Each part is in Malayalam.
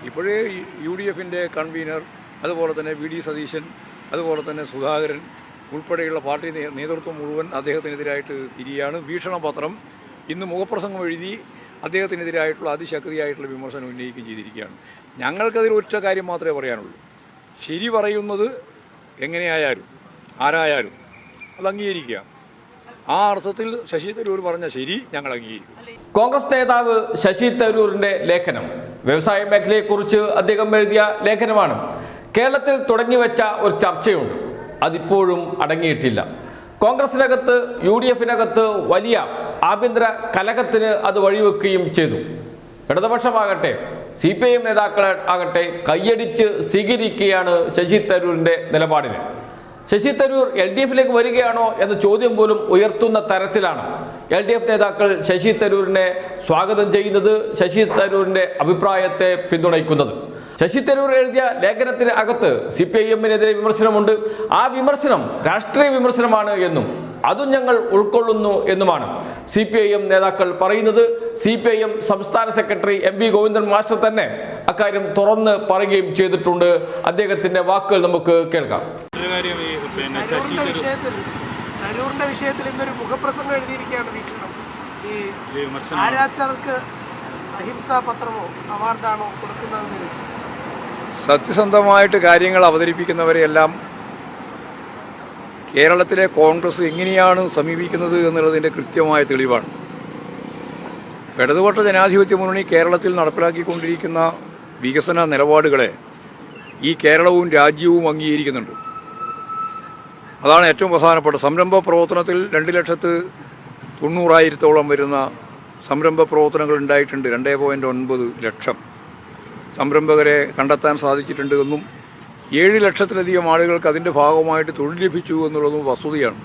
ഇപ്പോഴേ UDFിൻ്റെ കൺവീനർ, അതുപോലെ തന്നെ VD സതീശൻ, അതുപോലെ തന്നെ സുധാകരൻ ഉൾപ്പെടെയുള്ള പാർട്ടി നേതൃത്വം മുഴുവൻ അദ്ദേഹത്തിനെതിരായിട്ട് തിരിയാണ്. വീക്ഷണപത്രം ഇന്ന് മുഖപ്രസംഗം എഴുതി അദ്ദേഹത്തിനെതിരായിട്ടുള്ള അതിശക്തിയായിട്ടുള്ള വിമർശനം ഉന്നയിക്കുകയും ചെയ്തിരിക്കുകയാണ്. ഞങ്ങൾക്കതിൽ ഒറ്റ കാര്യം മാത്രമേ പറയാനുള്ളൂ. ശരി പറയുന്നത് എങ്ങനെയായാലും ആരായാലും അത് അംഗീകരിക്കുക. ആ അർത്ഥത്തിൽ ശശി തരൂർ പറഞ്ഞ ശരി ഞങ്ങൾ അംഗീകരിക്കും. കോൺഗ്രസ് നേതാവ് ശശി തരൂരിന്റെ ലേഖനം വ്യവസായ മേഖലയെക്കുറിച്ച് അദ്ദേഹം എഴുതിയ ലേഖനമാണ്. കേരളത്തിൽ തുടങ്ങിവെച്ച ഒരു ചർച്ചയുണ്ട്, അതിപ്പോഴും അടങ്ങിയിട്ടില്ല. കോൺഗ്രസിനകത്ത് UDFിനകത്ത് വലിയ ആഭ്യന്തര കലഹത്തിന് അത് വഴിവെക്കുകയും ചെയ്തു. ഇടതുപക്ഷമാകട്ടെ CPIM നേതാക്കൾ ആകട്ടെ കയ്യടിച്ച് സ്വീകരിക്കുകയാണ് ശശി തരൂരിന്റെ നിലപാടിന്. ശശി തരൂർ LDFിലേക്ക് വരികയാണോ എന്ന ചോദ്യം പോലും ഉയർത്തുന്ന തരത്തിലാണ് LDF നേതാക്കൾ ശശി തരൂരിനെ സ്വാഗതം ചെയ്യുന്നത്, ശശി തരൂരിന്റെ അഭിപ്രായത്തെ പിന്തുണയ്ക്കുന്നത്. ശശി തരൂർ എഴുതിയ ലേഖനത്തിന് അകത്ത് CPIMനെതിരെ വിമർശനമുണ്ട്. ആ വിമർശനം രാഷ്ട്രീയ വിമർശനമാണ് എന്നും അതും ഞങ്ങൾ ഉൾക്കൊള്ളുന്നു എന്നുമാണ് CPIM നേതാക്കൾ പറയുന്നത്. CPIM സംസ്ഥാന സെക്രട്ടറി MV ഗോവിന്ദൻ മാസ്റ്റർ തന്നെ അക്കാര്യം തുറന്ന് പറയുകയും ചെയ്തിട്ടുണ്ട്. അദ്ദേഹത്തിന്റെ വാക്കുകൾ നമുക്ക് കേൾക്കാം. തരൂറിന്റെ വിഷയത്തിൽ ഇന്നൊരു മുഖപ്രസംഗം എഴുതിയിരിക്കുകയാണ് വീക്ഷണം. ഈ ആരാധകർക്ക് അഹിംസാ പത്രമോ അവാർഡാണോ കൊടുക്കുന്നതെന്ന് സത്യസന്ധമായിട്ട് കാര്യങ്ങൾ അവതരിപ്പിക്കുന്നവരെയെല്ലാം കേരളത്തിലെ കോൺഗ്രസ് എങ്ങനെയാണ് സമീപിക്കുന്നത് എന്നുള്ളതിൻ്റെ കൃത്യമായ തെളിവാണ്. ഇടതുപക്ഷ ജനാധിപത്യ മുന്നണി കേരളത്തിൽ നടപ്പിലാക്കിക്കൊണ്ടിരിക്കുന്ന വികസന നിലപാടുകളെ ഈ കേരളവും രാജ്യവും അംഗീകരിക്കുന്നുണ്ട്. അതാണ് ഏറ്റവും പ്രധാനപ്പെട്ട. സംരംഭ പ്രവർത്തനത്തിൽ 2,90,000 വരുന്ന സംരംഭ പ്രവർത്തനങ്ങൾ ഉണ്ടായിട്ടുണ്ട്. 2.9 ലക്ഷം സംരംഭകരെ കണ്ടെത്താൻ സാധിച്ചിട്ടുണ്ട് എന്നും 7 ലക്ഷത്തിലധികം ആളുകൾക്ക് അതിൻ്റെ ഭാഗമായിട്ട് തൊഴിൽ ലഭിച്ചു എന്നുള്ളതും വസ്തുതയാണ്.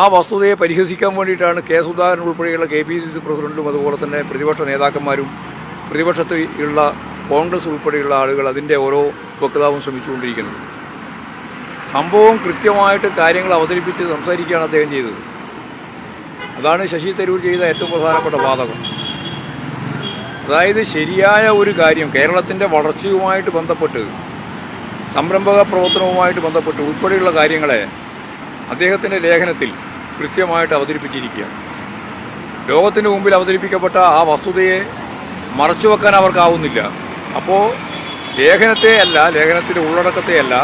ആ വസ്തുതയെ പരിഹസിക്കാൻ വേണ്ടിയിട്ടാണ് സുധാകരൻ ഉൾപ്പെടെയുള്ള KPCC പ്രസിഡന്റും അതുപോലെ തന്നെ പ്രതിപക്ഷ നേതാക്കന്മാരും പ്രതിപക്ഷത്ത് ഉള്ള കോൺഗ്രസ് ഉൾപ്പെടെയുള്ള ആളുകൾ അതിൻ്റെ ഓരോ വക്താവും ശ്രമിച്ചുകൊണ്ടിരിക്കുന്നത്. സംഭവം കൃത്യമായിട്ട് കാര്യങ്ങൾ അവതരിപ്പിച്ച് സംസാരിക്കുകയാണ് അദ്ദേഹം ചെയ്തത്. അതാണ് ശശി തരൂർ ചെയ്ത ഏറ്റവും പ്രധാനപ്പെട്ട വാദകം. അതായത് ശരിയായ ഒരു കാര്യം കേരളത്തിൻ്റെ വളർച്ചയുമായിട്ട് ബന്ധപ്പെട്ട് സംരംഭക പ്രവർത്തനവുമായിട്ട് ബന്ധപ്പെട്ട് ഉൾപ്പെടെയുള്ള കാര്യങ്ങളെ അദ്ദേഹത്തിൻ്റെ ലേഖനത്തിൽ കൃത്യമായിട്ട് അവതരിപ്പിച്ചിരിക്കുകയാണ്. ലോകത്തിന് മുമ്പിൽ അവതരിപ്പിക്കപ്പെട്ട ആ വസ്തുതയെ മറച്ചുവെക്കാൻ അവർക്കാവുന്നില്ല. അപ്പോൾ ലേഖനത്തിൻ്റെ ഉള്ളടക്കത്തെയല്ല,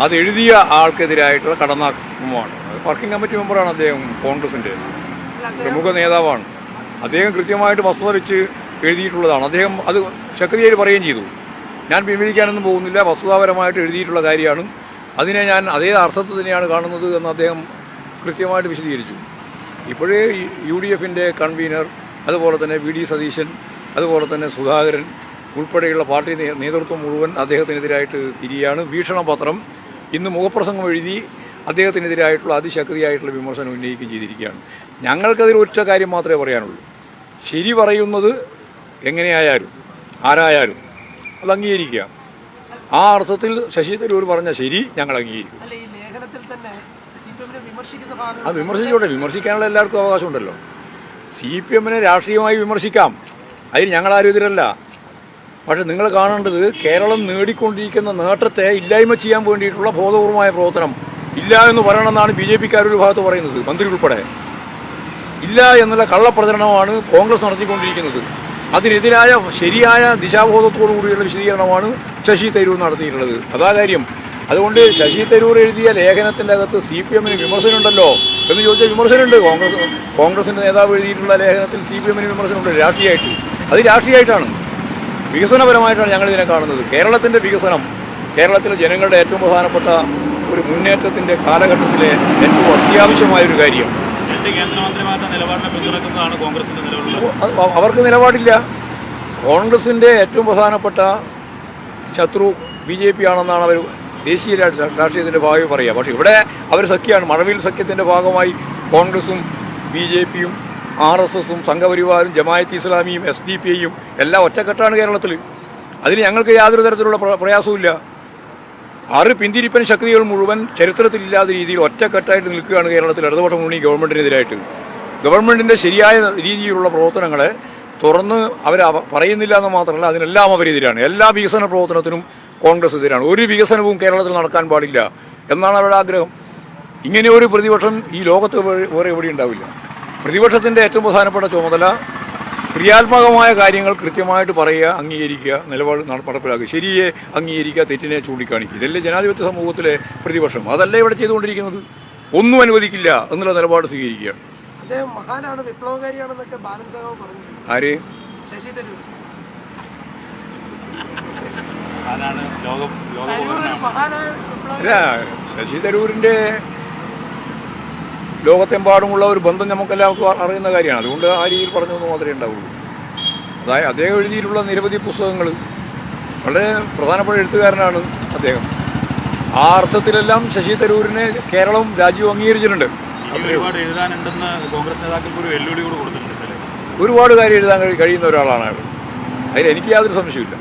അതെഴുതിയ ആൾക്കെതിരായിട്ടുള്ള കടന്നാക്രമമാണ്. വർക്കിംഗ് കമ്മിറ്റി മെമ്പറാണ് അദ്ദേഹം, കോൺഗ്രസിൻ്റെ പ്രമുഖ നേതാവാണ്. അദ്ദേഹം കൃത്യമായിട്ട് വസ്തുത വെച്ച് എഴുതിയിട്ടുള്ളതാണ്. അദ്ദേഹം അത് ശക്തിയായി പറയുകയും ചെയ്തു. ഞാൻ പിൻവലിക്കാനൊന്നും പോകുന്നില്ല, വസ്തുതാപരമായിട്ട് എഴുതിയിട്ടുള്ള കാര്യമാണ്, അതിനെ ഞാൻ അതേ അർത്ഥത്തിൽ തന്നെയാണ് കാണുന്നത് എന്ന് അദ്ദേഹം കൃത്യമായിട്ട് വിശദീകരിച്ചു. ഇപ്പോഴേ UDFിൻ്റെ കൺവീനർ, അതുപോലെ തന്നെ VD സതീശൻ, അതുപോലെ തന്നെ സുധാകരൻ ഉൾപ്പെടെയുള്ള പാർട്ടി നേതൃത്വം മുഴുവൻ അദ്ദേഹത്തിനെതിരായിട്ട് തിരിയാണ്. വീക്ഷണപത്രം ഇന്ന് മുഖപ്രസംഗം എഴുതി അദ്ദേഹത്തിനെതിരായിട്ടുള്ള അതിശക്തിയായിട്ടുള്ള വിമർശനം ഉന്നയിക്കുകയും ചെയ്തിരിക്കുകയാണ്. ഞങ്ങൾക്കതിൽ ഒറ്റ കാര്യം മാത്രമേ പറയാനുള്ളൂ. ശരി പറയുന്നത് എങ്ങനെയായാലും ആരായാലും അത് അംഗീകരിക്കുക. ആ അർത്ഥത്തിൽ ശശി തരൂർ പറഞ്ഞ ശരി ഞങ്ങൾ അംഗീകരിക്കും. അത് വിമർശിച്ചോട്ടെ, വിമർശിക്കാനുള്ള എല്ലാവർക്കും അവകാശമുണ്ടല്ലോ. CPMനെ രാഷ്ട്രീയമായി വിമർശിക്കാം, അതിന് ഞങ്ങളാരും എതിരല്ല. പക്ഷെ നിങ്ങൾ കാണേണ്ടത് കേരളം നേടിക്കൊണ്ടിരിക്കുന്ന നേട്ടത്തെ ഇല്ലായ്മ ചെയ്യാൻ വേണ്ടിയിട്ടുള്ള ബോധപൂർവമായ പ്രവർത്തനം ഇല്ല എന്ന് പറയണമെന്നാണ് BJPക്കാരൊരു ഭാഗത്ത് പറയുന്നത്, മന്ത്രി ഉൾപ്പെടെ. ഇല്ല എന്നുള്ള കള്ളപ്രചരണമാണ് കോൺഗ്രസ് നടത്തിക്കൊണ്ടിരിക്കുന്നത്. അതിനെതിരായ ശരിയായ ദിശാബോധത്തോടു കൂടിയുള്ള വിശദീകരണമാണ് ശശി തരൂർ നടത്തിയിട്ടുള്ളത്. അതാ കാര്യം. അതുകൊണ്ട് ശശി തരൂർ എഴുതിയ ലേഖനത്തിൻ്റെ അകത്ത് CPMന് വിമർശനമുണ്ടല്ലോ എന്ന് ചോദിച്ചാൽ വിമർശനമുണ്ട്. കോൺഗ്രസിൻ്റെ നേതാവ് എഴുതിയിട്ടുള്ള ലേഖനത്തിൽ CPMന് വിമർശനമുണ്ട് രാഷ്ട്രീയമായിട്ട്. അത് രാഷ്ട്രീയമായിട്ടാണ്, വികസനപരമായിട്ടാണ് ഞങ്ങളിതിനെ കാണുന്നത്. കേരളത്തിൻ്റെ വികസനം, കേരളത്തിലെ ജനങ്ങളുടെ ഏറ്റവും പ്രധാനപ്പെട്ട ഒരു മുന്നേറ്റത്തിൻ്റെ കാലഘട്ടത്തിലെ ഏറ്റവും അത്യാവശ്യമായൊരു കാര്യം. അവർക്ക് നിലപാടില്ല. കോൺഗ്രസിൻ്റെ ഏറ്റവും പ്രധാനപ്പെട്ട ശത്രു BJP ആണെന്നാണ് അവർ ദേശീയ രാഷ്ട്രീയത്തിൻ്റെ ഭാഗമായി പറയുക. പക്ഷേ ഇവിടെ അവർ സഖ്യമാണ്. മഴവിൽ സഖ്യത്തിൻ്റെ ഭാഗമായി കോൺഗ്രസും BJPയും RSSും സംഘപരിവാരും ജമായത്ത് ഇസ്ലാമിയും SDPയും എല്ലാം ഒറ്റക്കെട്ടാണ് കേരളത്തിൽ. അതിന് ഞങ്ങൾക്ക് യാതൊരു തരത്തിലുള്ള പ്രയാസവുമില്ല. 6 പിന്തിരിപ്പൻ ശക്തികൾ മുഴുവൻ ചരിത്രത്തിലില്ലാത്ത രീതിയിൽ ഒറ്റക്കെട്ടായിട്ട് നിൽക്കുകയാണ് കേരളത്തിൽ ഇടതുപക്ഷ മുന്നണി ഗവൺമെൻറ്റിനെതിരായിട്ട്. ഗവൺമെൻറ്റിൻ്റെ ശരിയായ രീതിയിലുള്ള പ്രവർത്തനങ്ങളെ തുറന്ന് അവർ പറയുന്നില്ല എന്ന് മാത്രമല്ല, അതിനെല്ലാം അവരെതിരാണ്. എല്ലാ വികസന പ്രവർത്തനത്തിനും കോൺഗ്രസ് എതിരാണ്. ഒരു വികസനവും കേരളത്തിൽ നടക്കാൻ പാടില്ല എന്നാണ് അവരുടെ ആഗ്രഹം. ഇങ്ങനെ ഒരു പ്രതിപക്ഷം ഈ ലോകത്ത് വേറെ എവിടെ ഉണ്ടാവില്ല. പ്രതിപക്ഷത്തിൻ്റെ ഏറ്റവും പ്രധാനപ്പെട്ട ചുമതല ക്രിയാത്മകമായ കാര്യങ്ങൾ കൃത്യമായിട്ട് പറയുക, അംഗീകരിക്കുക, നിലപാട് നടപ്പിലാക്കുക, ശരിയെ അംഗീകരിക്കുക, തെറ്റിനെ ചൂണ്ടിക്കാണിക്കുക. ഇതല്ലേ ജനാധിപത്യ സമൂഹത്തിലെ പ്രതിപക്ഷം. അതല്ല ഇവിടെ ചെയ്തുകൊണ്ടിരിക്കുന്നത്. ഒന്നും അനുവദിക്കില്ല എന്നുള്ള നിലപാട് സ്വീകരിക്കുക. അദ്ദേഹം മഹാനാണ്, വിപ്ലവകാരിയാണെന്നൊക്കെ ബാലൻ സഖാവ് പറഞ്ഞു. ആര്? ശശി തരൂർ. അല്ല, ശശി തരൂരിൻ്റെ ലോകത്തെമ്പാടുമുള്ള ഒരു ബന്ധം നമുക്കെല്ലാവർക്കും അറിയുന്ന കാര്യമാണ്. അതുകൊണ്ട് ആ രീതിയിൽ പറഞ്ഞു എന്ന് മാത്രമേ ഉണ്ടാവുള്ളൂ. അതായത് അദ്ദേഹം എഴുതിയിട്ടുള്ള നിരവധി പുസ്തകങ്ങൾ, വളരെ പ്രധാനപ്പെട്ട എഴുത്തുകാരനാണ് അദ്ദേഹം. ആ അർത്ഥത്തിലെല്ലാം ശശി തരൂരിനെ കേരളവും രാജ്യവും അംഗീകരിച്ചിട്ടുണ്ട്. ഒരുപാട് എഴുതാനുണ്ടെന്ന് കോൺഗ്രസ് നേതാക്കൾക്ക് ഒരു വെല്ലുവിളി കൂടെ കൊടുത്തിട്ടുണ്ട്. ഒരുപാട് കാര്യം എഴുതാൻ കഴിയുന്ന ഒരാളാണ് അയാൾ. അതിൽ എനിക്ക് യാതൊരു സംശയമില്ല.